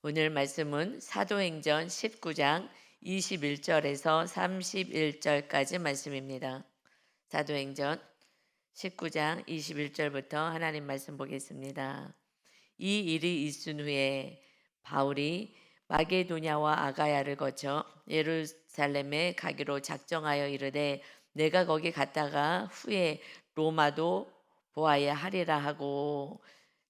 오늘 말씀은 사도행전 19장 21절에서 31절까지 말씀입니다. 사도행전 19장 21절부터 하나님 말씀 보겠습니다. 이 일이 있은 후에 바울이 마게도냐와 아가야를 거쳐 예루살렘에 가기로 작정하여 이르되 내가 거기 갔다가 후에 로마도 보아야 하리라 하고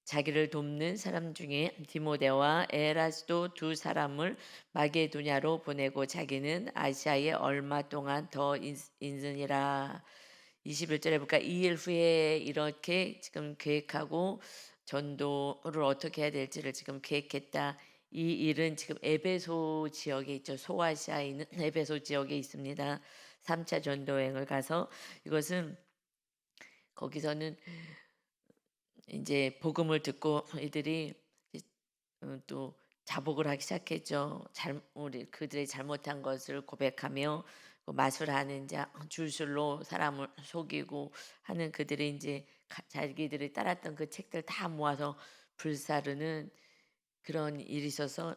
자기를 돕는 사람 중에 디모데와 에라스도 두 사람을 마게도냐로 보내고 자기는 아시아에 얼마 동안 더 있으니라. 21절에 볼까? 이 일 후에 이렇게 지금 계획하고 전도를 어떻게 해야 될지를 지금 계획했다. 이 일은 지금 에베소 지역에 있죠. 소아시아에 있는 에베소 지역에 있습니다. 3차 전도여행을 가서 이것은 거기서는 이제 복음을 듣고 이들이 또 자복을 하기 시작했죠. 우리 그들의 잘못한 것을 고백하며 마술하는 자 줄술로 사람을 속이고 하는 그들이 이제 자기들이 따랐던 그 책들 다 모아서 불사르는 그런 일이 있어서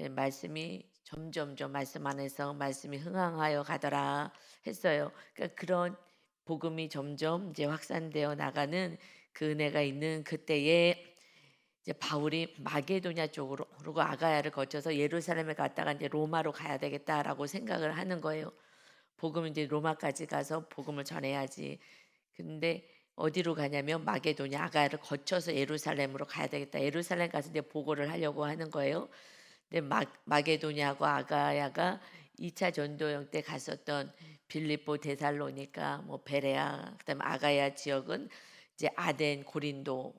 말씀이 점점점 말씀 안에서 말씀이 흥황하여 가더라 했어요. 그러니까 그런 복음이 점점 이제 확산되어 나가는 그 은혜가 있는 그때에 이제 바울이 마게도냐 쪽으로 그리고 아가야를 거쳐서 예루살렘에 갔다가 이제 로마로 가야 되겠다라고 생각을 하는 거예요. 복음 이제 로마까지 가서 복음을 전해야지. 근데 어디로 가냐면 마게도냐 아가야를 거쳐서 예루살렘으로 가야 되겠다. 예루살렘 가서 이제 보고를 하려고 하는 거예요. 근데 마게도냐하고 아가야가 2차 전도여행 때 갔었던 빌립보 데살로니가 뭐 베레아 그다음에 아가야 지역은 이제 아덴 고린도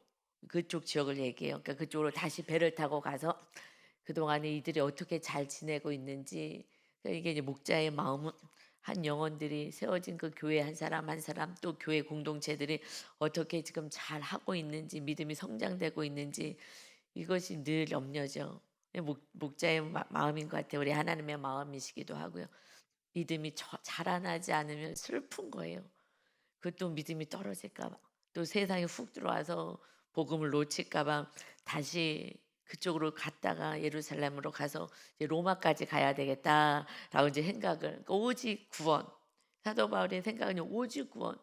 그쪽 지역을 얘기해요. 그러니까 그쪽으로 다시 배를 타고 가서 그동안에 이들이 어떻게 잘 지내고 있는지 그러니까 이게 이제 목자의 마음은 한 영혼들이 세워진 그 교회 한 사람 한 사람 또 교회 공동체들이 어떻게 지금 잘 하고 있는지 믿음이 성장되고 있는지 이것이 늘 염려죠. 목자의 마음인 것 같아요. 우리 하나님의 마음이시기도 하고요. 믿음이 자라나지 않으면 슬픈 거예요. 그것도 믿음이 떨어질까 봐. 또 세상에 훅 들어와서 복음을 놓칠까 봐 다시 그쪽으로 갔다가 예루살렘으로 가서 이제 로마까지 가야 되겠다라고 이제 생각을 그러니까 오직 구원. 사도 바울의 생각은 오직 구원.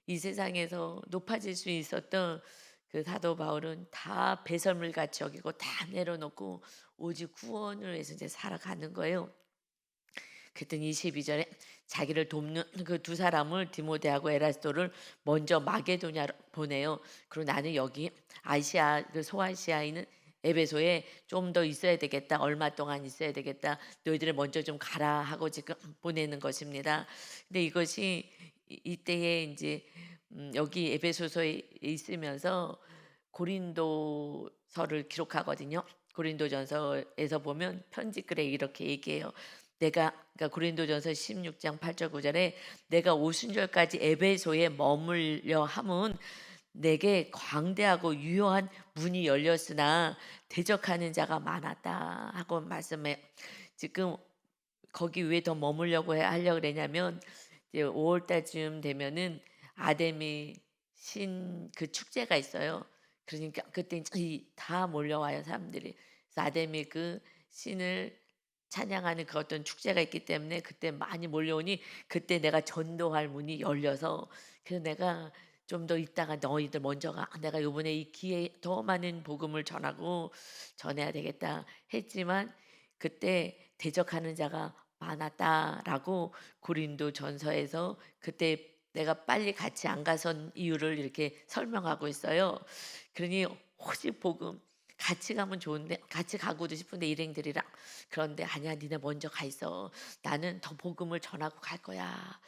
이 세상에서 높아질 수 있었던 그 사도 바울은 다 배설물 같이 여기고 다 내려놓고 오직 구원을 위해서 이제 살아가는 거예요. 그랬더니 22절에 자기를 돕는 그 두 사람을 디모데하고 에라스도를 먼저 마게도냐로 보내요. 그리고 나는 여기 아시아 그 소아시아에 있는 에베소에 좀 더 있어야 되겠다. 얼마 동안 있어야 되겠다. 너희들을 먼저 좀 가라 하고 지금 보내는 것입니다. 근데 이것이 이때에 이제 여기 에베소서에 있으면서 고린도서를 기록하거든요. 고린도전서에서 보면 편지글에 이렇게 얘기해요. 내가 그러니까 고린도전서 16장 8절 9절에 내가 오순절까지 에베소에 머물려 함은 내게 광대하고 유효한 문이 열렸으나 대적하는 자가 많았다 하고 말씀해. 지금 거기 왜 더 머물려고 하려고 그러냐면 이제 5월 달쯤 되면은 아데미 신 그 축제가 있어요. 그러니까 그때 다 몰려와요 사람들이. 그래서 아데미 그 신을 찬양하는 그 어떤 축제가 있기 때문에 그때 많이 몰려오니 그때 내가 전도할 문이 열려서 그래서 내가 좀 더 있다가 너희들 먼저 가. 내가 요번에 이 기회에 더 많은 복음을 전해야 되겠다 했지만 그때 대적하는 자가 많았다라고 고린도 전서에서 그때 내가 빨리 같이 안 가선 이유를 이렇게 설명하고 있어요. 그러니 오직 복음 같이 가면 좋은데 같이 가고도 싶은데 일행들이랑 그런데 아니야 니네 먼저 가 있어. 나는 더 복음을 전하고 갈 거야.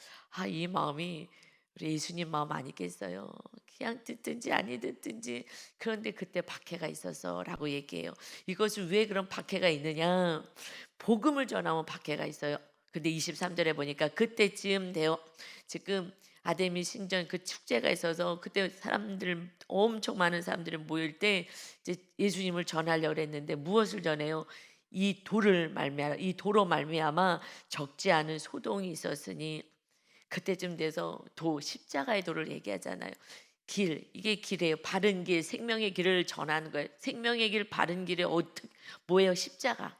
이 마음이 우리 예수님 마음 아니겠어요. 그냥 듣든지 아니 듣든지 그런데 그때 박해가 있어서라고 얘기해요. 이것을 왜 그런 박해가 있느냐? 복음을 전하면 박해가 있어요. 근데 23절에 보니까 그때쯤 되어 지금 아데미 신전 그 축제가 있어서 그때 사람들 엄청 많은 사람들이 모일 때 이제 예수님을 전하려고 했는데 무엇을 전해요? 이 도로 말미암아 적지 않은 소동이 있었으니 그때쯤 돼서 십자가의 도를 얘기하잖아요. 길, 이게 길이에요. 바른 길, 생명의 길을 전하는 거예요. 생명의 길, 바른 길에 뭐예요? 십자가.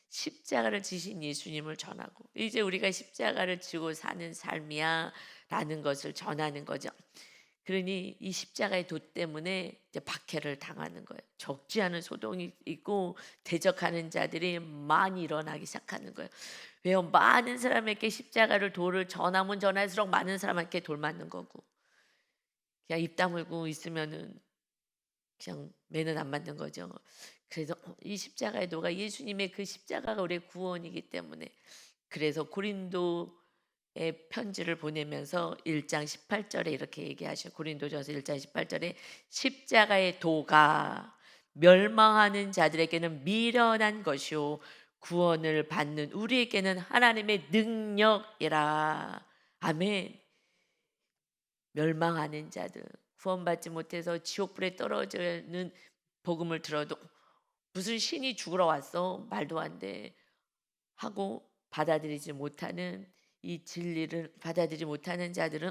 십자가를 지신 예수님을 전하고, 이제 우리가 십자가를 지고 사는 삶이야 라는 것을 전하는 거죠. 그러니 이 십자가의 도 때문에 이제 박해를 당하는 거예요. 적지 않은 소동이 있고 대적하는 자들이 많이 일어나기 시작하는 거예요. 왜요? 많은 사람에게 십자가를 도를 전하면 전할수록 많은 사람에게 돌 맞는 거고, 그냥 입 다물고 있으면은 그냥 매는 안 맞는 거죠. 그래서 이 십자가의 도가, 예수님의 그 십자가가 우리의 구원이기 때문에, 그래서 고린도에 편지를 보내면서 1장 18절에 이렇게 얘기하셔. 고린도전서 1장 18절에 십자가의 도가 멸망하는 자들에게는 미련한 것이요 구원을 받는 우리에게는 하나님의 능력이라. 아멘. 멸망하는 자들, 구원받지 못해서 지옥불에 떨어지는 복음을 들어도 무슨 신이 죽으러 왔어? 말도 안 돼. 하고 받아들이지 못하는, 이 진리를 받아들이지 못하는 자들은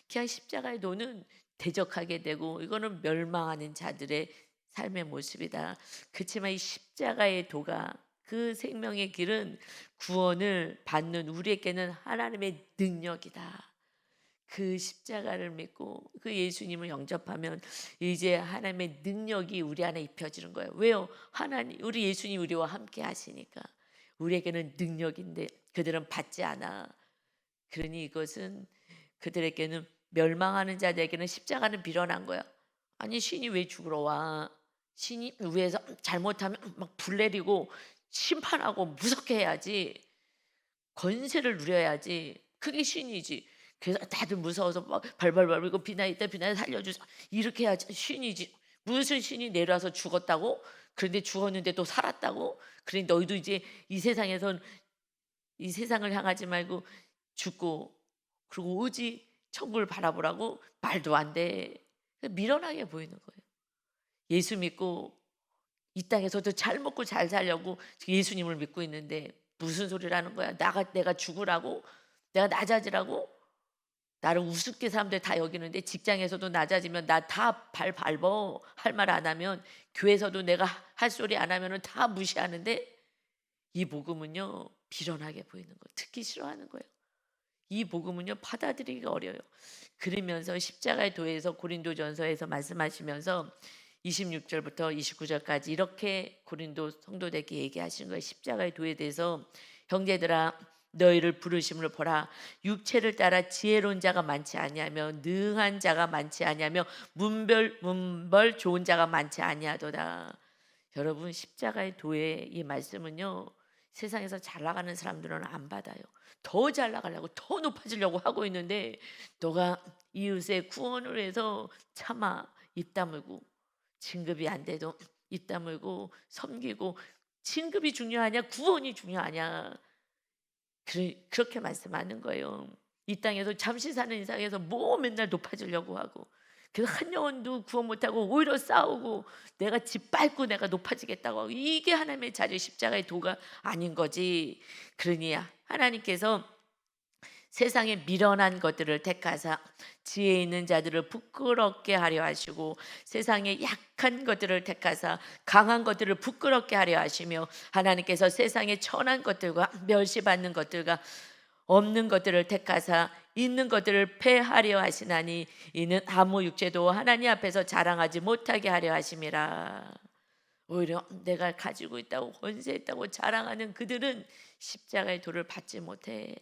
그냥 십자가의 도는 대적하게 되고, 이거는 멸망하는 자들의 삶의 모습이다. 그렇지만 이 십자가의 도가, 그 생명의 길은 구원을 받는 우리에게는 하나님의 능력이다. 그 십자가를 믿고 그 예수님을 영접하면 이제 하나님의 능력이 우리 안에 입혀지는 거예요. 왜요? 하나님, 우리 예수님 우리와 함께 하시니까. 우리에게는 능력인데 그들은 받지 않아. 그러니 이것은 그들에게는, 멸망하는 자들에게는 십자가는 미련한 거야. 아니, 신이 왜 죽으러 와? 신이 위에서 잘못하면 막 불 내리고 심판하고 무섭게 해야지, 권세를 누려야지, 그게 신이지. 그래서 다들 무서워서 막 발발발 울고, 비나이다 비나이다 살려주소, 이렇게 해야지 신이지. 무슨 신이 내려와서 죽었다고? 그런데 죽었는데 또 살았다고? 그러니 너희도 이제 이 세상에선, 이 세상을 향하지 말고 죽고, 그리고 오직 천국을 바라보라고? 말도 안 돼. 미련하게 보이는 거예요. 예수 믿고 이 땅에서도 잘 먹고 잘 살려고 예수님을 믿고 있는데 무슨 소리를 하는 거야? 내가 죽으라고? 내가 낮아지라고? 나를 우습게 사람들 다 여기는데, 직장에서도 낮아지면 나 다 발 밟어. 할 말 안 하면, 교회에서도 내가 할 소리 안 하면은 다 무시하는데, 이 복음은요 비련하게 보이는 거, 듣기 싫어하는 거예요. 이 복음은요 받아들이기가 어려워요. 그러면서 십자가의 도에서, 고린도전서에서 말씀하시면서 26절부터 29절까지 이렇게 고린도 성도들에게 얘기하시는 거예요. 십자가의 도에 대해서, 형제들아 너희를 부르심을 보라. 육체를 따라 지혜로운 자가 많지 아니하며 능한 자가 많지 아니하며 문벌 좋은 자가 많지 아니하도다. 여러분, 십자가의 도의 이 말씀은요 세상에서 잘 나가는 사람들은 안 받아요. 더 잘 나가려고, 더 높아지려고 하고 있는데, 너가 이웃의 구원을 위해서 참아, 입 다물고, 진급이 안 돼도 입 다물고 섬기고, 진급이 중요하냐 구원이 중요하냐, 그렇게 말씀하는 거예요. 이 땅에서 잠시 사는 이상에서 뭐 맨날 높아지려고 하고, 그래서 한 영혼도 구원 못하고 오히려 싸우고, 내가 짓밟고 내가 높아지겠다고 하고, 이게 하나님의 자리, 십자가의 도가 아닌 거지. 그러니 하나님께서 세상의 미련한 것들을 택하사 지혜 있는 자들을 부끄럽게 하려 하시고, 세상의 약한 것들을 택하사 강한 것들을 부끄럽게 하려 하시며, 하나님께서 세상의 천한 것들과 멸시받는 것들과 없는 것들을 택하사 있는 것들을 패하려 하시나니, 이는 아무 육체도 하나님 앞에서 자랑하지 못하게 하려 하심이라. 오히려 내가 가지고 있다고, 권세했다고 자랑하는 그들은 십자가의 도를 받지 못해.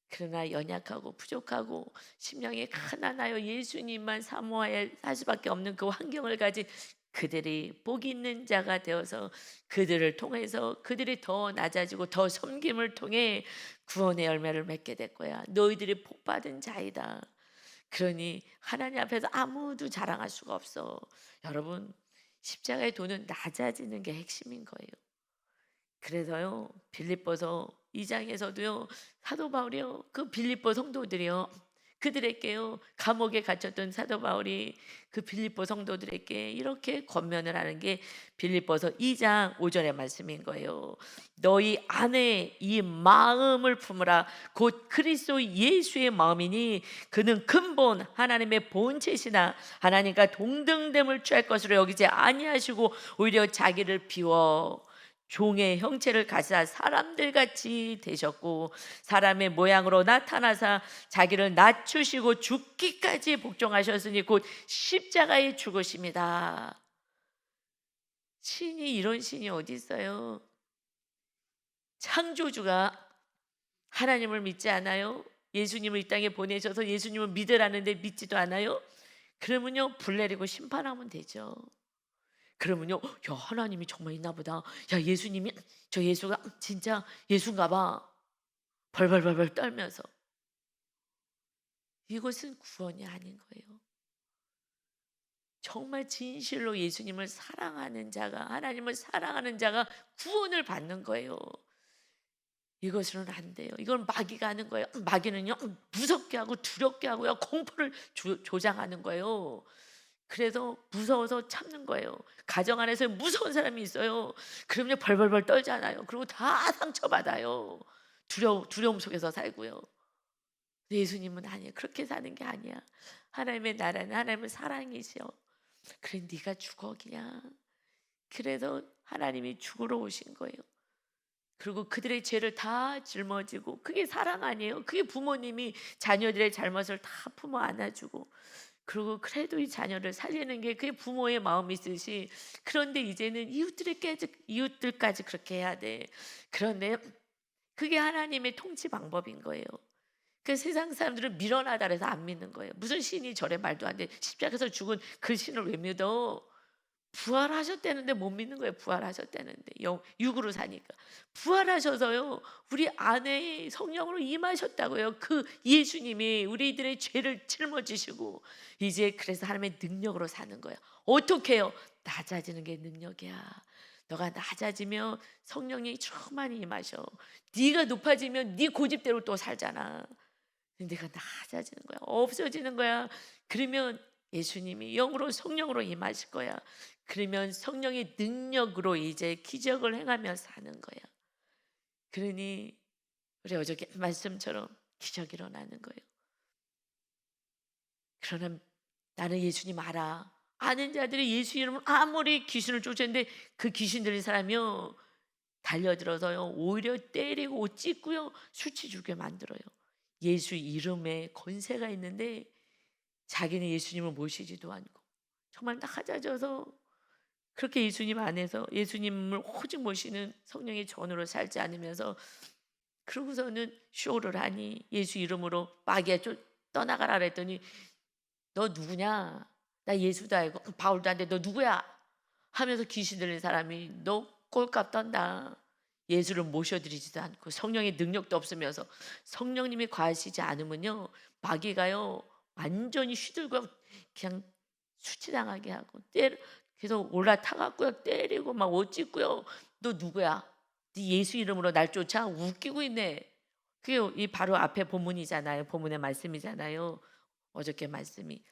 그러나 연약하고 부족하고 심령이 가난하여 예수님만 사모하여 살 수밖에 없는 그 환경을 가진 그들이 복 있는 자가 되어서, 그들을 통해서 그들이 더 낮아지고 더 섬김을 통해 구원의 열매를 맺게 될 거야. 너희들이 복 받은 자이다. 그러니 하나님 앞에서 아무도 자랑할 수가 없어. 여러분, 십자가의 도는 낮아지는 게 핵심인 거예요. 그래서요 빌립보서 2장에서도요 사도 바울이요 그 빌립보 성도들이요 그들에게요, 감옥에 갇혔던 사도 바울이 그 빌립보 성도들에게 이렇게 권면을 하는 게 빌립보서 2장 5절의 말씀인 거예요. 너희 안에 이 마음을 품으라. 곧 그리스도 예수의 마음이니 그는 근본 하나님의 본체시나 하나님과 동등됨을 취할 것으로 여기지 아니하시고 오히려 자기를 비워 종의 형체를 가지사 사람들 같이 되셨고 사람의 모양으로 나타나사 자기를 낮추시고 죽기까지 복종하셨으니 곧 십자가에 죽으십니다. 신이 이런 신이 어디 있어요? 창조주가 하나님을 믿지 않아요? 예수님을 이 땅에 보내셔서 예수님을 믿으라는데 믿지도 않아요? 그러면요, 불 내리고 심판하면 되죠. 그러면요, 야, 하나님이 정말 있나 보다. 야, 예수님이, 저 예수가 진짜 예수인가 봐. 벌벌벌벌 떨면서. 이것은 구원이 아닌 거예요. 정말 진실로 예수님을 사랑하는 자가, 하나님을 사랑하는 자가 구원을 받는 거예요. 이것으로는 안 돼요. 이건 마귀가 하는 거예요. 마귀는요, 무섭게 하고 두렵게 하고요, 공포를 조장하는 거예요. 그래서 무서워서 참는 거예요. 가정 안에서 무서운 사람이 있어요. 그러면 벌벌벌 떨잖아요. 그리고 다 상처받아요. 두려움 속에서 살고요. 예수님은 아니에요. 그렇게 사는 게 아니야. 하나님의 나라는 하나님의 사랑이시요. 그래, 네가 죽어 그냥. 그래서 하나님이 죽으러 오신 거예요. 그리고 그들의 죄를 다 짊어지고, 그게 사랑 아니에요? 그게 부모님이 자녀들의 잘못을 다 품어 안아주고, 그리고 그래도 이 자녀를 살리는 게 그게 부모의 마음이듯이, 그런데 이제는 이웃들까지 그렇게 해야 돼. 그런데 그게 하나님의 통치 방법인 거예요. 그 세상 사람들은 밀어나다 그래서 안 믿는 거예요. 무슨 신이 저래, 말도 안 돼. 십자가에서 죽은 그 신을 왜 믿어? 부활하셨다는데 못 믿는 거예요. 부활하셨다는데 육으로 사니까. 부활하셔서요, 우리 안에 성령으로 임하셨다고요. 그 예수님이 우리들의 죄를 짊어지시고, 이제 그래서 하나님의 능력으로 사는 거예요. 어떻게 해요? 낮아지는 게 능력이야. 너가 낮아지면 성령이 충만히 임하셔. 네가 높아지면 네 고집대로 또 살잖아. 내가 낮아지는 거야. 없어지는 거야. 그러면 예수님이 영으로 성령으로 임하실 거야. 그러면 성령의 능력으로 이제 기적을 행하며 사는 거야. 그러니 우리 어저께 말씀처럼 기적이 일어나는 거예요. 그러나 나는 예수님 알아. 아는 자들이 예수 이름으로 아무리 귀신을 쫓았는데 그 귀신 들린 사람이요, 달려들어서요, 오히려 때리고 찢고요, 수치 주게 만들어요. 예수 이름에 권세가 있는데 자기는 예수님을 모시지도 않고 정말 낮아져서 그렇게 예수님 안에서 예수님을 오직 모시는 성령의 전으로 살지 않으면서, 그러고서는 쇼를 하니 예수 이름으로 마귀야 떠나가라 그랬더니 너 누구냐? 나 예수도 알고 바울도 안돼 너 누구야? 하면서 귀신 들린 사람이 너 꼴값 떤다. 예수를 모셔드리지도 않고 성령의 능력도 없으면서, 성령님이 과하시지 않으면요, 마귀가요 완전히 휘둘고 그냥 수치당하게 하고 계속 올라타갖고요, 때리고 막 옷 찢고요. 너 누구야? 네 예수 이름으로 날 쫓아? 웃기고 있네. 그게 이 바로 앞에 본문이잖아요. 본문의 말씀이잖아요. 어저께 말씀이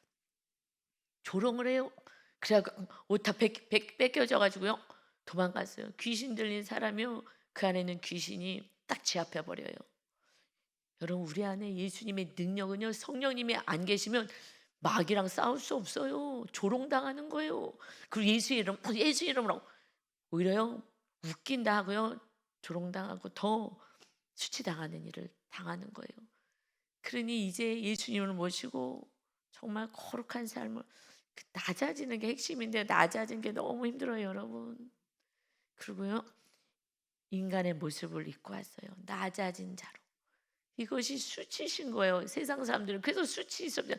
조롱을 해요. 그래갖고 옷 다 뺏겨져가지고요, 도망갔어요. 귀신 들린 사람이요, 그 안에는 귀신이 딱 제압해 버려요. 여러분, 우리 안에 예수님의 능력은요, 성령님이 안 계시면 마귀랑 싸울 수 없어요. 조롱당하는 거예요. 그리고 예수 이름으로 오히려요, 웃긴다 하고요, 조롱당하고 더 수치당하는 일을 당하는 거예요. 그러니 이제 예수님을 모시고 정말 거룩한 삶을, 낮아지는 게 핵심인데 낮아진 게 너무 힘들어요, 여러분. 그리고요, 인간의 모습을 입고 왔어요. 낮아진 자로. 이것이 수치신 거예요. 세상 사람들은 그래서 수치 있었죠.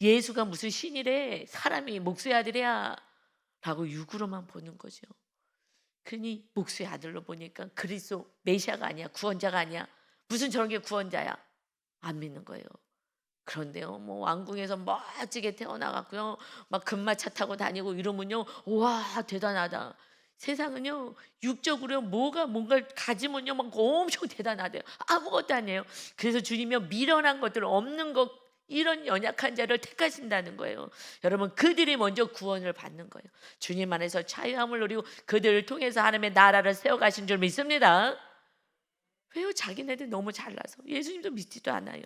예수가 무슨 신이래, 사람이 목수의 아들이야 라고 육으로만 보는 거죠. 그러니 목수의 아들로 보니까 그리스도 메시아가 아니야, 구원자가 아니야. 무슨 저런 게 구원자야? 안 믿는 거예요. 그런데요, 뭐 왕궁에서 멋지게 태어나갖고요, 막 금마차 타고 다니고 이러면요, 와 대단하다. 세상은요, 육적으로 뭔가를 가지면요 막 엄청 대단하대요. 아무것도 아니에요. 그래서 주님이 미련한 것들, 없는 것 이런 연약한 자를 택하신다는 거예요. 여러분, 그들이 먼저 구원을 받는 거예요. 주님 안에서 자유함을 누리고 그들을 통해서 하나님의 나라를 세워가신 줄 믿습니다. 왜요? 자기네들 너무 잘나서 예수님도 믿지도 않아요.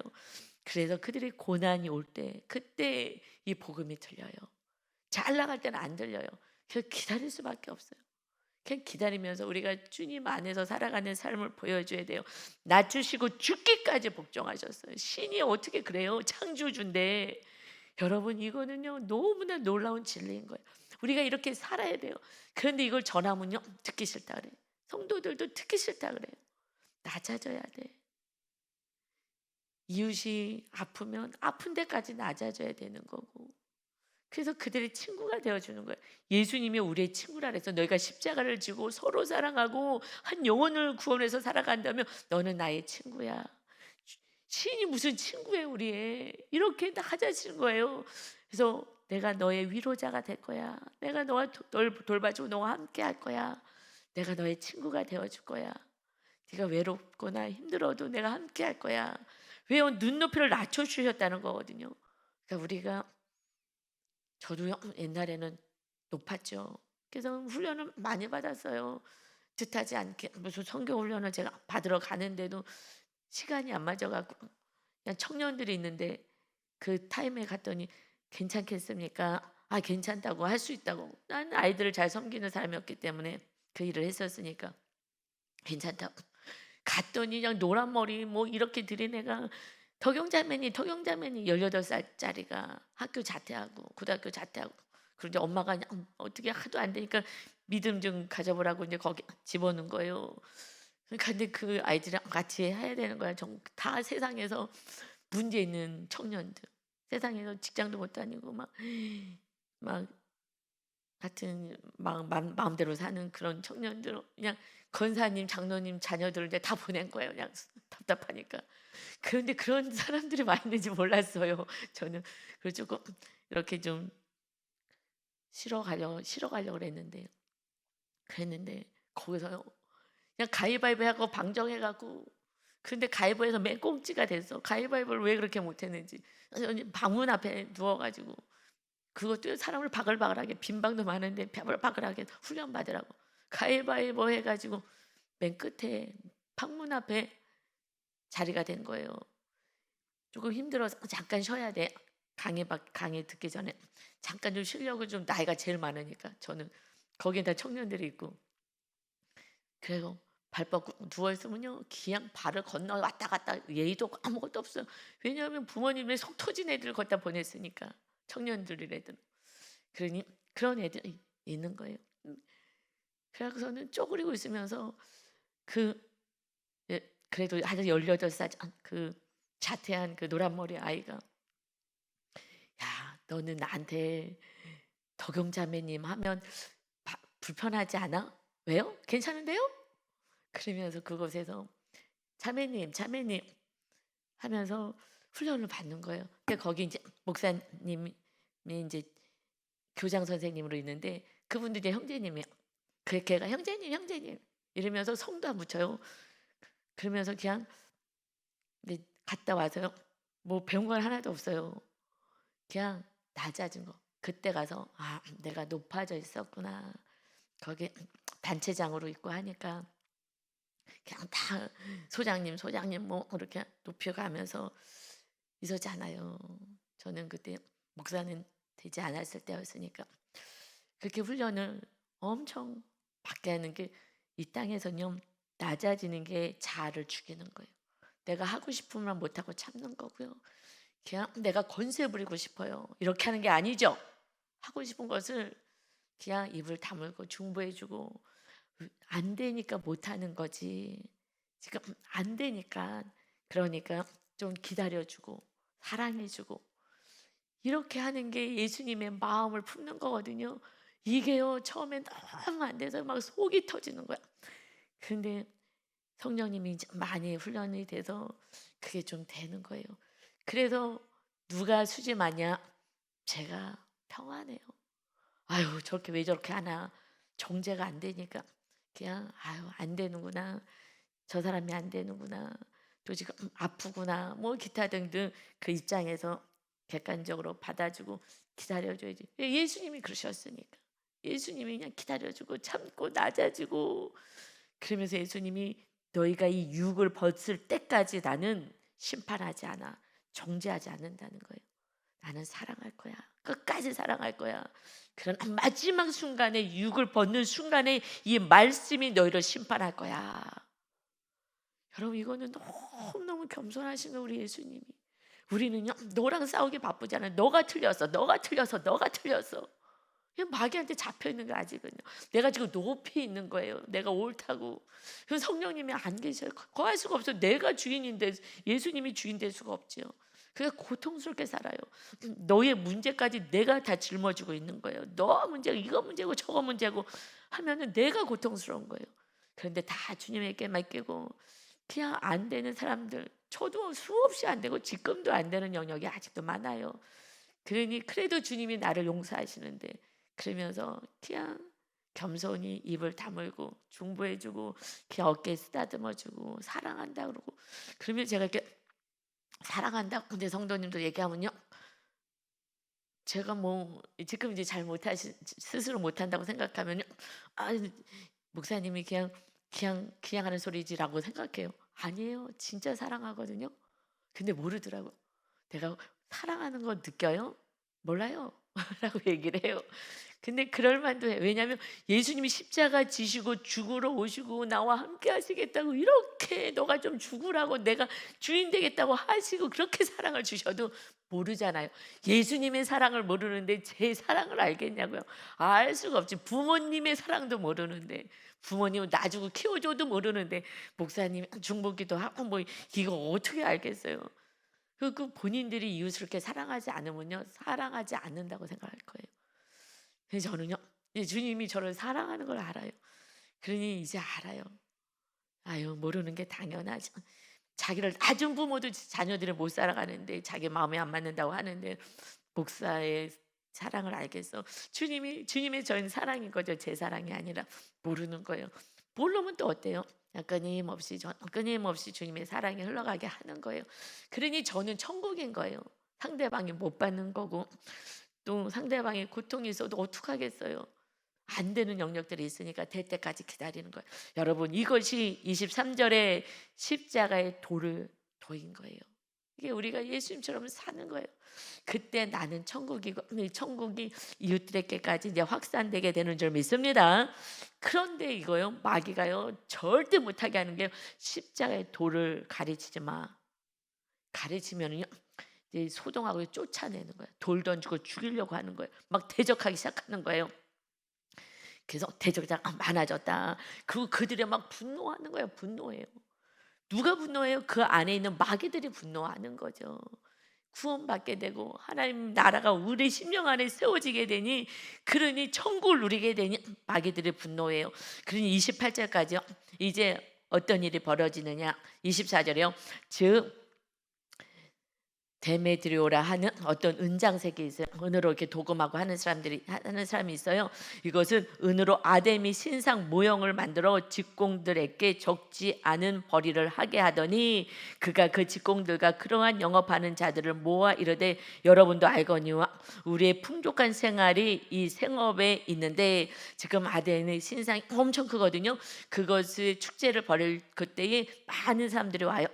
그래서 그들이 고난이 올 때 그때 이 복음이 들려요. 잘 나갈 때는 안 들려요. 그래서 기다릴 수밖에 없어요. 그냥 기다리면서 우리가 주님 안에서 살아가는 삶을 보여줘야 돼요. 낮추시고 죽기까지 복종하셨어요. 신이 어떻게 그래요? 창조주인데. 여러분, 이거는요 너무나 놀라운 진리인 거예요. 우리가 이렇게 살아야 돼요. 그런데 이걸 전하면요 듣기 싫다 그래요. 성도들도 듣기 싫다 그래요. 낮아져야 돼. 이웃이 아프면 아픈 데까지 낮아져야 되는 거고. 그래서 그들의 친구가 되어주는 거예요. 예수님이 우리의 친구라 그래서 너희가 십자가를 지고 서로 사랑하고 한 영혼을 구원해서 살아간다면 너는 나의 친구야. 시인이 무슨 친구예요 우리의. 이렇게 하자시는 거예요. 그래서 내가 너의 위로자가 될 거야. 내가 널 돌봐주고 너와 함께 할 거야. 내가 너의 친구가 되어줄 거야. 네가 외롭거나 힘들어도 내가 함께 할 거야. 왜요? 눈높이를 낮춰주셨다는 거거든요. 그러니까 우리가 저도 옛날에는 높았죠. 그래서 훈련을 많이 받았어요. 뜻하지 않게 무슨 선교 훈련을 제가 받으러 가는데도 시간이 안 맞아갖고 그냥 청년들이 있는데 그 타임에 갔더니 괜찮겠습니까? 아, 괜찮다고 할 수 있다고. 난 아이들을 잘 섬기는 사람이었기 때문에 그 일을 했었으니까 괜찮다고. 갔더니 그냥 노란 머리 뭐 이렇게 들인 애가 덕용자매니 18살짜리가 학교 자퇴하고 고등학교 자퇴하고 그런데 엄마가 그냥 어떻게 하도 안 되니까 믿음 좀 가져보라고 이제 거기 집어넣은 거예요. 근데 그 아이들이랑 같이 해야 되는 거야. 다 세상에서 문제 있는 청년들, 세상에서 직장도 못 다니고 막 같은 마음대로 사는 그런 청년들, 그냥 권사님, 장로님 자녀들을 이제 다 보낸 거예요. 그냥 답답하니까. 그런데 그런 사람들이 많이 있는지 몰랐어요. 저는 그래서 조금 이렇게 좀 쉬러 가려고 그랬는데 거기서요 그냥 가위바위보 하고 방정해가고. 그런데 가위바위보에서 맨 꽁찌가 됐어. 가위바위보를 왜 그렇게 못했는지. 방문 앞에 누워가지고 그것도 사람을 바글바글하게, 빈 방도 많은데 바글바글하게 훈련 받으라고 가위바위보 해가지고 맨 끝에 방문 앞에 자리가 된 거예요. 조금 힘들어서 잠깐 쉬어야 돼. 강의 듣기 전에 잠깐 좀 쉬려고. 좀 나이가 제일 많으니까 저는 거기에 다 청년들이 있고. 그래서 발 뻗고 누워 있으면요 그냥 발을 건너 왔다 갔다 예의도 없고 아무것도 없어요. 왜냐하면 부모님의 속 터진 애들을 갖다 보냈으니까. 청년들이라든. 그러니 그런 애들이 있는 거예요. 그래서는 쪼그리고 있으면서 그래도 한 18살 그 자퇴한 그 노란머리 아이가 야 너는 나한테 덕용자매님 하면 불편하지 않아? 왜요? 괜찮은데요? 그러면서 그곳에서 자매님 하면서 훈련을 받는 거예요. 근데 거기 이제 목사님이 이제 교장 선생님으로 있는데 그분도 이제 형제님이에요. 그 걔가 형제님 이러면서 성도 안 붙여요. 그러면서 그냥 갔다 와서요. 뭐 배운 건 하나도 없어요. 그냥 낮아진 거. 그때 가서 아 내가 높아져 있었구나. 거기 단체장으로 있고 하니까 그냥 다 소장님 뭐 이렇게 높여가면서 있었잖아요. 저는 그때 목사는 되지 않았을 때였으니까 그렇게 훈련을 엄청 받게 하는 게 이 땅에서는요 낮아지는 게 자아를 죽이는 거예요. 내가 하고 싶으면 못하고 참는 거고요. 그냥 내가 권세 부리고 싶어요. 이렇게 하는 게 아니죠. 하고 싶은 것을 그냥 입을 다물고 중보해주고 안 되니까 못하는 거지. 지금 안 되니까 그러니까 좀 기다려주고 사랑해주고 이렇게 하는 게 예수님의 마음을 품는 거거든요. 이게요 처음엔 너무 안 돼서 막 속이 터지는 거야. 근데 성령님이 이제 많이 훈련이 돼서 그게 좀 되는 거예요. 그래서 누가 수지마냐? 제가 평안해요. 아유 저렇게 왜 저렇게 하나. 정제가 안 되니까 그냥 아유 안 되는구나. 저 사람이 안 되는구나. 또 지금 아프구나. 뭐 기타 등등 그 입장에서 객관적으로 받아주고 기다려줘야지. 예수님이 그러셨으니까. 예수님이 그냥 기다려주고 참고 낮아지고, 그러면서 예수님이 너희가 이 육을 벗을 때까지 나는 심판하지 않아, 정죄하지 않는다는 거예요. 나는 사랑할 거야. 끝까지 사랑할 거야. 그러나 마지막 순간에, 육을 벗는 순간에 이 말씀이 너희를 심판할 거야. 여러분, 이거는 너무너무 겸손하신 거, 우리 예수님이. 우리는요, 너랑 싸우기 바쁘잖아요. 너가 틀렸어, 너가 틀렸어, 너가 틀렸어. 마귀한테 잡혀 있는 거 아직은요. 내가 지금 높이 있는 거예요. 내가 옳다고. 그럼 성령님이 안 계셔요. 거할 수가 없어요. 내가 주인인데 예수님이 주인 될 수가 없죠. 그래서 고통스럽게 살아요. 너의 문제까지 내가 다 짊어지고 있는 거예요. 너 문제고 이거 문제고 저거 문제고 하면은 내가 고통스러운 거예요. 그런데 다 주님에게 맡기고 그냥 안 되는 사람들, 저도 수없이 안 되고 지금도 안 되는 영역이 아직도 많아요. 그러니 그래도 주님이 나를 용서하시는데, 그러면서 그냥 겸손히 입을 다물고 중보해주고 그냥 어깨에 쓰다듬어주고 사랑한다 그러고, 그러면 제가 이렇게 사랑한다 근데 성도님도 얘기하면요, 제가 뭐 지금 이제 잘 못하시 스스로 못한다고 생각하면요, 아, 목사님이 그냥 하는 소리지라고 생각해요. 아니에요. 진짜 사랑하거든요. 근데 모르더라고. 내가 사랑하는 거 느껴요? 몰라요. 라고 얘기를 해요. 근데 그럴 만도 해요. 왜냐하면 예수님이 십자가 지시고 죽으러 오시고 나와 함께 하시겠다고, 이렇게 너가 좀 죽으라고 내가 주인 되겠다고 하시고 그렇게 사랑을 주셔도 모르잖아요. 예수님의 사랑을 모르는데 제 사랑을 알겠냐고요. 알 수가 없지. 부모님의 사랑도 모르는데, 부모님은 놔주고 키워줘도 모르는데 목사님 중보기도 하고 뭐 이거 어떻게 알겠어요. 그 본인들이 이웃을 그렇게 사랑하지 않으면요, 사랑하지 않는다고 생각할 거예요. 그래서 저는요, 이제 주님이 저를 사랑하는 걸 알아요. 그러니 이제 알아요. 아유, 모르는 게 당연하죠. 자기를 낳은 부모도 자녀들을 못 살아가는데, 자기 마음에 안 맞는다고 하는데 목사의 사랑을 알겠어. 주님의 저희는 사랑인 거죠. 제 사랑이 아니라. 모르는 거예요. 모르면 또 어때요? 끊임없이 주님의 사랑이 흘러가게 하는 거예요. 그러니 저는 천국인 거예요. 상대방이 못 받는 거고, 또 상대방의 고통이 있어도 어떡하겠어요. 안 되는 영역들이 있으니까 될 때까지 기다리는 거예요. 여러분, 이것이 23절의 십자가의 도인 거예요. 이게 우리가 예수님처럼 사는 거예요. 그때 나는 천국이고, 천국이 이웃들에게까지 이제 확산되게 되는 줄 믿습니다. 그런데 이거요, 마귀가요 절대 못하게 하는 게, 십자가의 도를 가르치지 마. 가르치면은요, 이제 소동하고 쫓아내는 거예요. 돌 던지고 죽이려고 하는 거예요. 막 대적하기 시작하는 거예요. 그래서 대적자가 많아졌다. 그리고 그들이 막 분노하는 거예요. 분노해요. 누가 분노해요? 그 안에 있는 마귀들이 분노하는 거죠. 구원받게 되고 하나님 나라가 우리 심령 안에 세워지게 되니, 그러니 천국을 누리게 되니 마귀들이 분노해요. 그러니 28절까지요. 이제 어떤 일이 벌어지느냐? 24절이요. 즉 데메드리오라 하는 어떤 은장색이 있어요. 은으로 이렇게 도금하고 하는 사람이 있어요. 이것은 은으로 아데미 신상 모형을 만들어 직공들에게 적지 않은 벌이를 하게 하더니, 그가 그 직공들과 그러한 영업하는 자들을 모아 이르되, 여러분도 알거니와 우리의 풍족한 생활이 이 생업에 있는데, 지금 아데미 신상이 엄청 크거든요. 그것을 축제를 벌일 그때에 많은 사람들이 와요.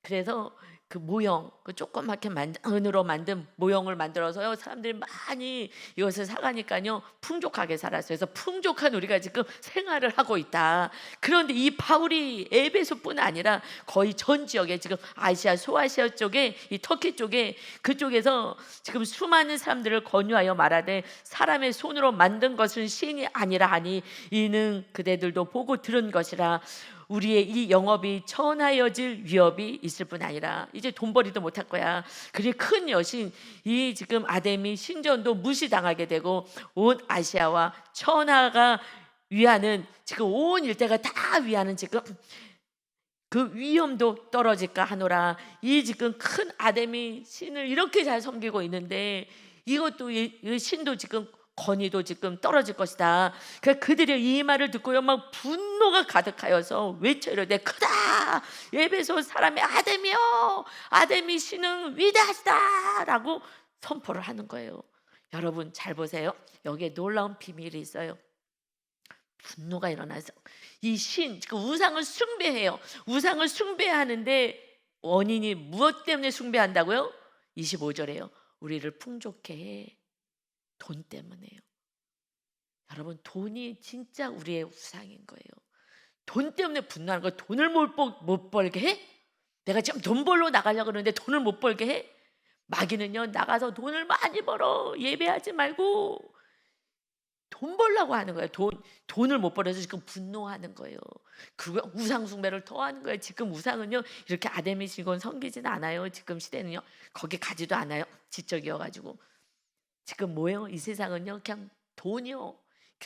그래서 그 모형, 그 조그맣게 은으로 만든 모형을 만들어서요, 사람들이 많이 이것을 사가니까요 풍족하게 살았어요. 그래서 풍족한 우리가 지금 생활을 하고 있다. 그런데 이 바울이 에베소뿐 아니라 거의 전 지역에, 지금 아시아 소아시아 쪽에, 이 터키 쪽에, 그쪽에서 지금 수많은 사람들을 권유하여 말하되, 사람의 손으로 만든 것은 신이 아니라 하니 이는 그대들도 보고 들은 것이라. 우리의 이 영업이 천하여질 위협이 있을 뿐 아니라 이제 돈벌이도 못할 거야. 그리고 큰 여신, 이 지금 아데미 신전도 무시당하게 되고, 온 아시아와 천하가 위하는, 지금 온 일대가 다 위하는 지금 그 위험도 떨어질까 하노라. 이 지금 큰 아데미 신을 이렇게 잘 섬기고 있는데, 이것도 이 신도 지금 권위도 지금 떨어질 것이다. 그들의 이 말을 듣고요, 막 분노가 가득하여서 외쳐 이르되, 크다 에베소 사람의 아데미여, 아데미 신은 위대하시다라고 선포를 하는 거예요. 여러분 잘 보세요. 여기에 놀라운 비밀이 있어요. 분노가 일어나서 이 그 우상을 숭배해요. 우상을 숭배하는데 원인이 무엇 때문에 숭배한다고요? 25절에요. 우리를 풍족해 해. 돈 때문에요. 여러분 돈이 진짜 우리의 우상인 거예요. 돈 때문에 분노하는 거예요. 돈을 못 벌게 해? 내가 지금 돈 벌러 나가려고 그러는데 돈을 못 벌게 해? 마귀는요, 나가서 돈을 많이 벌어. 예배하지 말고 돈 벌려고 하는 거예요. 돈을 못 벌어서 지금 분노하는 거예요. 그 우상 숭배를 더 하는 거예요. 지금 우상은요, 이렇게 아데미시곤 섬기지는 않아요. 지금 시대는요, 거기 가지도 않아요. 지적이어가지고. 지금 뭐예요? 이 세상은요, 그냥 돈이요.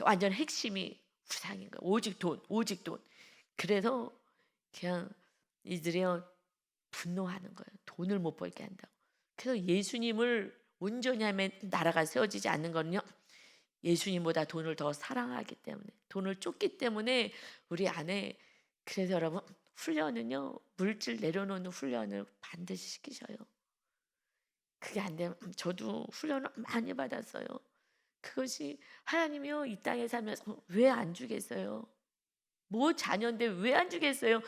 완전 핵심이 우상인 거예요. 오직 돈, 오직 돈. 그래서 그냥 이들이요, 분노하는 거예요. 돈을 못 벌게 한다고. 그래서 예수님을 온전히 하면 나라가 세워지지 않는 거는요, 예수님보다 돈을 더 사랑하기 때문에, 돈을 쫓기 때문에 우리 안에. 그래서 여러분, 훈련은요, 물질 내려놓는 훈련을 반드시 시키셔요. 그게 안 되면, 저도 훈련을 많이 받았어요. 그것이 하나님이요, 이 땅에 살면서 왜 안 주겠어요? 뭐 자녀인데 왜 안 주겠어요?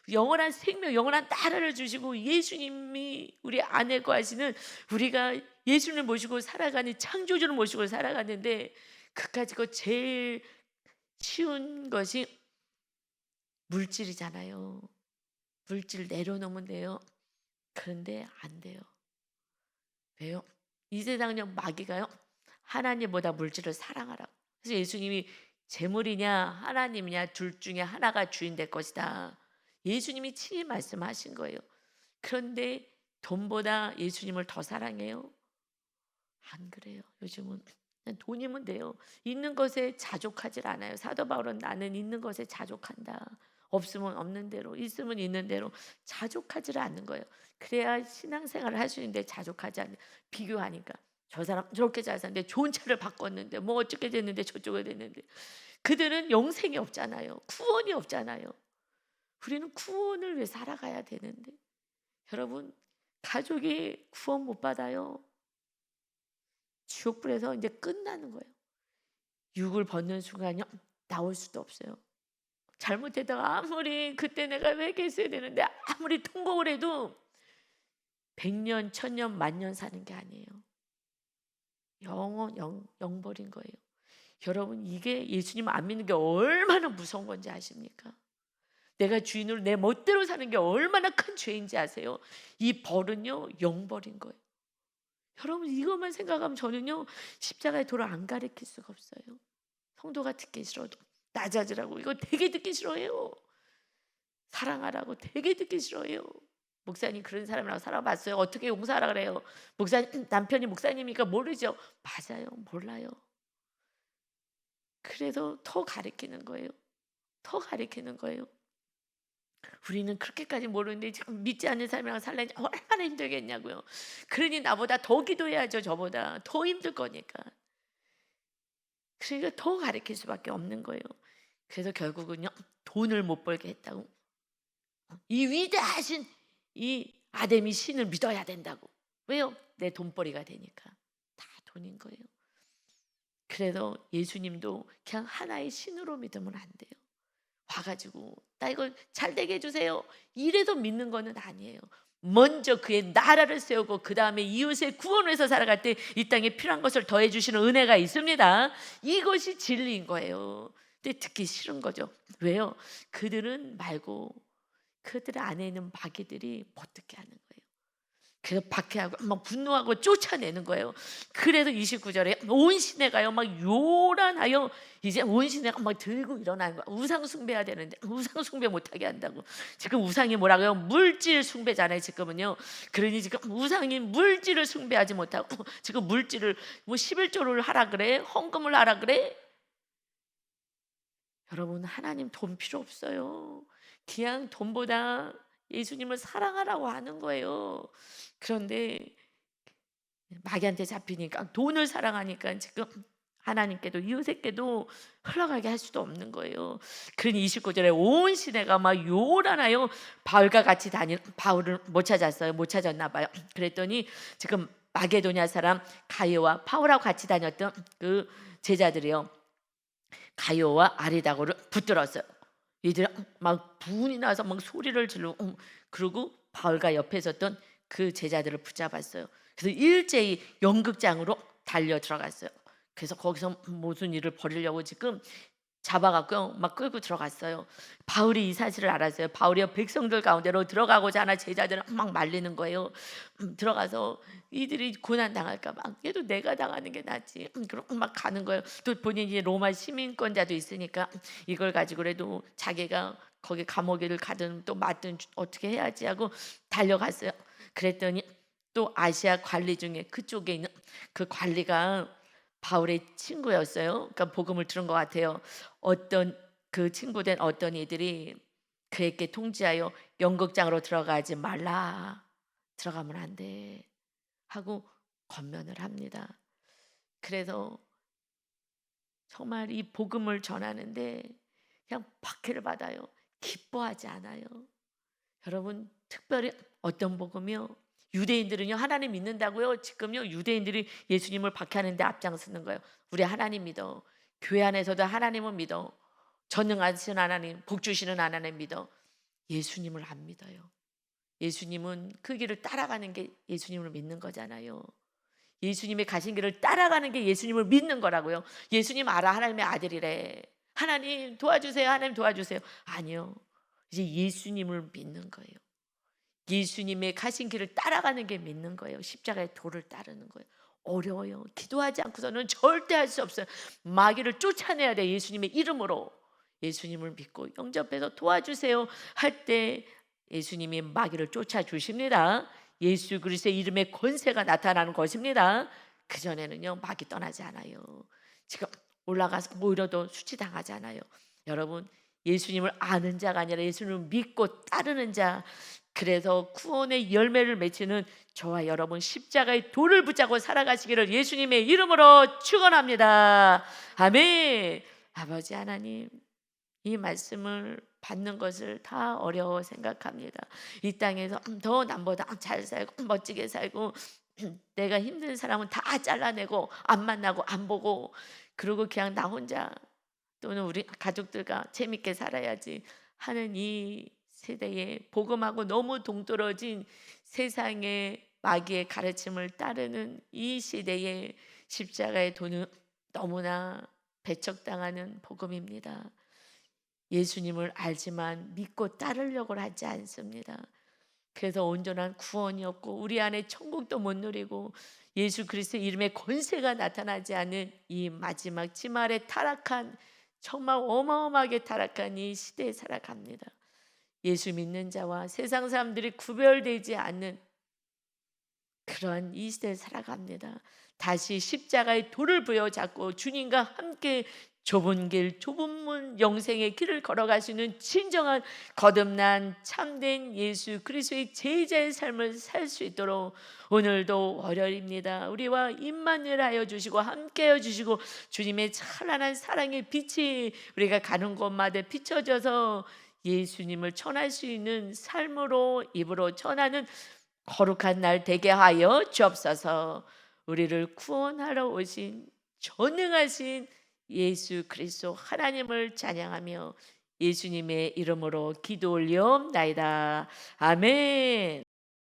영원한 생명, 영원한 나라를 주시고 예수님이 우리 안에 거하시는, 우리가 예수님을 모시고 살아가는, 창조주를 모시고 살아가는데, 그까짓 제일 쉬운 것이 물질이잖아요. 물질 내려놓으면 돼요. 그런데 안 돼요. 왜요? 이 세상은요, 마귀가요, 하나님보다 물질을 사랑하라고. 그래서 예수님이 재물이냐 하나님이냐 둘 중에 하나가 주인 될 것이다. 예수님이 친히 말씀하신 거예요. 그런데 돈보다 예수님을 더 사랑해요? 안 그래요. 요즘은 그냥 돈이면 돼요. 있는 것에 자족하질 않아요. 사도 바울은 나는 있는 것에 자족한다. 없으면 없는 대로, 있으면 있는 대로 자족하지를 않는 거예요. 그래야 신앙생활을 할 수 있는데 자족하지 않는, 비교하니까 저 사람 저렇게 잘 사는데 좋은 차를 바꿨는데 뭐 어떻게 됐는데 저쪽에 됐는데. 그들은 영생이 없잖아요. 구원이 없잖아요. 우리는 구원을 왜 살아가야 되는데. 여러분, 가족이 구원 못 받아요. 지옥불에서 이제 끝나는 거예요. 육을 벗는 순간요, 나올 수도 없어요. 잘못했다가 아무리 그때 내가 회개했어야 되는데 아무리 통곡을 해도 100년, 1000년, 만년 사는 게 아니에요. 영버린 거예요. 여러분, 이게 예수님 안 믿는 게 얼마나 무서운 건지 아십니까? 내가 주인으로 내 멋대로 사는 게 얼마나 큰 죄인지 아세요? 이 벌은요, 영버린 거예요. 여러분, 이것만 생각하면 저는요, 십자가의 도를 안 가리킬 수가 없어요. 성도가 듣기 싫어도 낮아지라고 이거 되게 듣기 싫어해요. 사랑하라고 되게 듣기 싫어해요. 목사님 그런 사람이라고 살아봤어요? 어떻게 용서하라 그래요? 목사님, 남편이 목사님이니까 모르죠. 맞아요, 몰라요. 그래서 더 가리키는 거예요. 더 가리키는 거예요. 우리는 그렇게까지 모르는데 지금 믿지 않는 사람이랑 살려니 얼마나 힘들겠냐고요. 그러니 나보다 더 기도해야죠. 저보다 더 힘들 거니까. 그러니까 더 가리킬 수밖에 없는 거예요. 그래서 결국은요, 돈을 못 벌게 했다고. 이 위대하신 이 아데미 신을 믿어야 된다고. 왜요? 내 돈벌이가 되니까. 다 돈인 거예요. 그래서 예수님도 그냥 하나의 신으로 믿으면 안 돼요. 와가지고 나 이거 잘 되게 해주세요, 이래서 믿는 거는 아니에요. 먼저 그의 나라를 세우고 그 다음에 이웃의 구원을 해서 살아갈 때 이 땅에 필요한 것을 더해 주시는 은혜가 있습니다. 이것이 진리인 거예요. 근데 듣기 싫은 거죠. 왜요? 그들은 말고 그들 안에 있는 마귀들이 못 듣게 하는 거예요. 그래서 박해하고 막 분노하고 쫓아내는 거예요. 그래서 29절에 온 시내가요 막 요란하여, 이제 온 시내가 막 들고 일어나는 거야. 우상 숭배해야 되는데 우상 숭배 못하게 한다고. 지금 우상이 뭐라고요? 물질 숭배잖아요 지금은요. 그러니 지금 우상이 물질을 숭배하지 못하고 지금 물질을 뭐 11조를 하라 그래, 헌금을 하라 그래. 여러분, 하나님 돈 필요 없어요. 그냥 돈보다 예수님을 사랑하라고 하는 거예요. 그런데 마귀한테 잡히니까, 돈을 사랑하니까 지금 하나님께도 이웃에게도 흘러가게 할 수도 없는 거예요. 그러니 29절에 온 시내가 막 요란하여 바울과 같이 다니는, 바울을 못 찾았어요. 못 찾았나 봐요. 그랬더니 지금 마게도냐 사람 가이오와 바울하고 같이 다녔던 그 제자들이요, 가이오와 아리다고를 붙들었어요. 얘들이 막 분이 나서 막 소리를 지르고, 그리고 바울과 옆에 있었던 그 제자들을 붙잡았어요. 그래서 일제히 연극장으로 달려 들어갔어요. 그래서 거기서 무슨 일을 벌이려고 지금 잡아갖고 막 끌고 들어갔어요. 바울이 이 사실을 알았어요. 바울이 백성들 가운데로 들어가고자 하나 제자들은 막 말리는 거예요. 들어가서 이들이 고난 당할까 봐, 얘도 내가 당하는 게 낫지. 그러고 막 가는 거예요. 또 본인이 로마 시민권자도 있으니까 이걸 가지고라도 자기가 거기 감옥을 가든 또 맞든 어떻게 해야지 하고 달려갔어요. 그랬더니 또 아시아 관리 중에 그쪽에 있는 그 관리가 바울의 친구였어요. 그러니까 복음을 들은 것 같아요. 어떤 그 친구된 어떤 이들이 그에게 통지하여 연극장으로 들어가지 말라, 들어가면 안 돼 하고 권면을 합니다. 그래서 정말 이 복음을 전하는데 그냥 박해를 받아요. 기뻐하지 않아요. 여러분, 특별히 어떤 복음이요? 유대인들은요, 하나님 믿는다고요. 지금요, 유대인들이 예수님을 박해하는데 앞장서는 거예요. 우리 하나님 믿어. 교회 안에서도 하나님을 믿어. 전능하신 하나님, 복 주시는 하나님 믿어. 예수님을 안 믿어요. 예수님은 그 길을 따라가는 게 예수님을 믿는 거잖아요. 예수님의 가신 길을 따라가는 게 예수님을 믿는 거라고요. 예수님 알아, 하나님의 아들이래. 하나님 도와주세요, 하나님 도와주세요. 아니요, 이제 예수님을 믿는 거예요. 예수님의 가신 길을 따라가는 게 믿는 거예요. 십자가의 도를 따르는 거예요. 어려워요. 기도하지 않고서는 절대 할 수 없어요. 마귀를 쫓아내야 돼. 예수님의 이름으로. 예수님을 믿고 영접해서 도와주세요 할 때 예수님이 마귀를 쫓아주십니다. 예수 그리스도의 이름의 권세가 나타나는 것입니다. 그전에는요, 마귀 떠나지 않아요. 지금 올라가서 오히려 더 수치당하지 않아요. 여러분, 예수님을 아는 자가 아니라 예수님을 믿고 따르는 자, 그래서 구원의 열매를 맺히는 저와 여러분 십자가의 돌을 붙잡고 살아가시기를 예수님의 이름으로 축원합니다. 아멘. 아버지 하나님, 이 말씀을 받는 것을 다 어려워 생각합니다. 이 땅에서 더 남보다 잘 살고 멋지게 살고 내가 힘든 사람은 다 잘라내고 안 만나고 안 보고, 그리고 그냥 나 혼자 또는 우리 가족들과 재밌게 살아야지 하는 이 세대에 복음하고 너무 동떨어진 세상의 마귀의 가르침을 따르는 이 시대에 십자가의 도는 너무나 배척당하는 복음입니다. 예수님을 알지만 믿고 따르려고 하지 않습니다. 그래서 온전한 구원이 없고 우리 안에 천국도 못 누리고 예수 그리스도의 이름의 권세가 나타나지 않은 이 마지막 지말에 타락한, 정말 어마어마하게 타락한 이 시대에 살아갑니다. 예수 믿는 자와 세상 사람들이 구별되지 않는 그러한 이 시대에 살아갑니다. 다시 십자가의 돌을 부여잡고 주님과 함께 좁은 길, 좁은 문, 영생의 길을 걸어갈 수 있는 진정한 거듭난 참된 예수 그리스도의 제자의 삶을 살 수 있도록 오늘도 월요일입니다. 우리와 임마누엘하여 주시고 함께하여 주시고 주님의 찬란한 사랑의 빛이 우리가 가는 곳마다 비춰져서 예수님을 전할 수 있는 삶으로 입으로 전하는 거룩한 날 되게 하여 주옵소서. 우리를 구원하러 오신 전능하신 예수 그리스도 하나님을 찬양하며 예수님의 이름으로 기도 올리옵나이다. 아멘.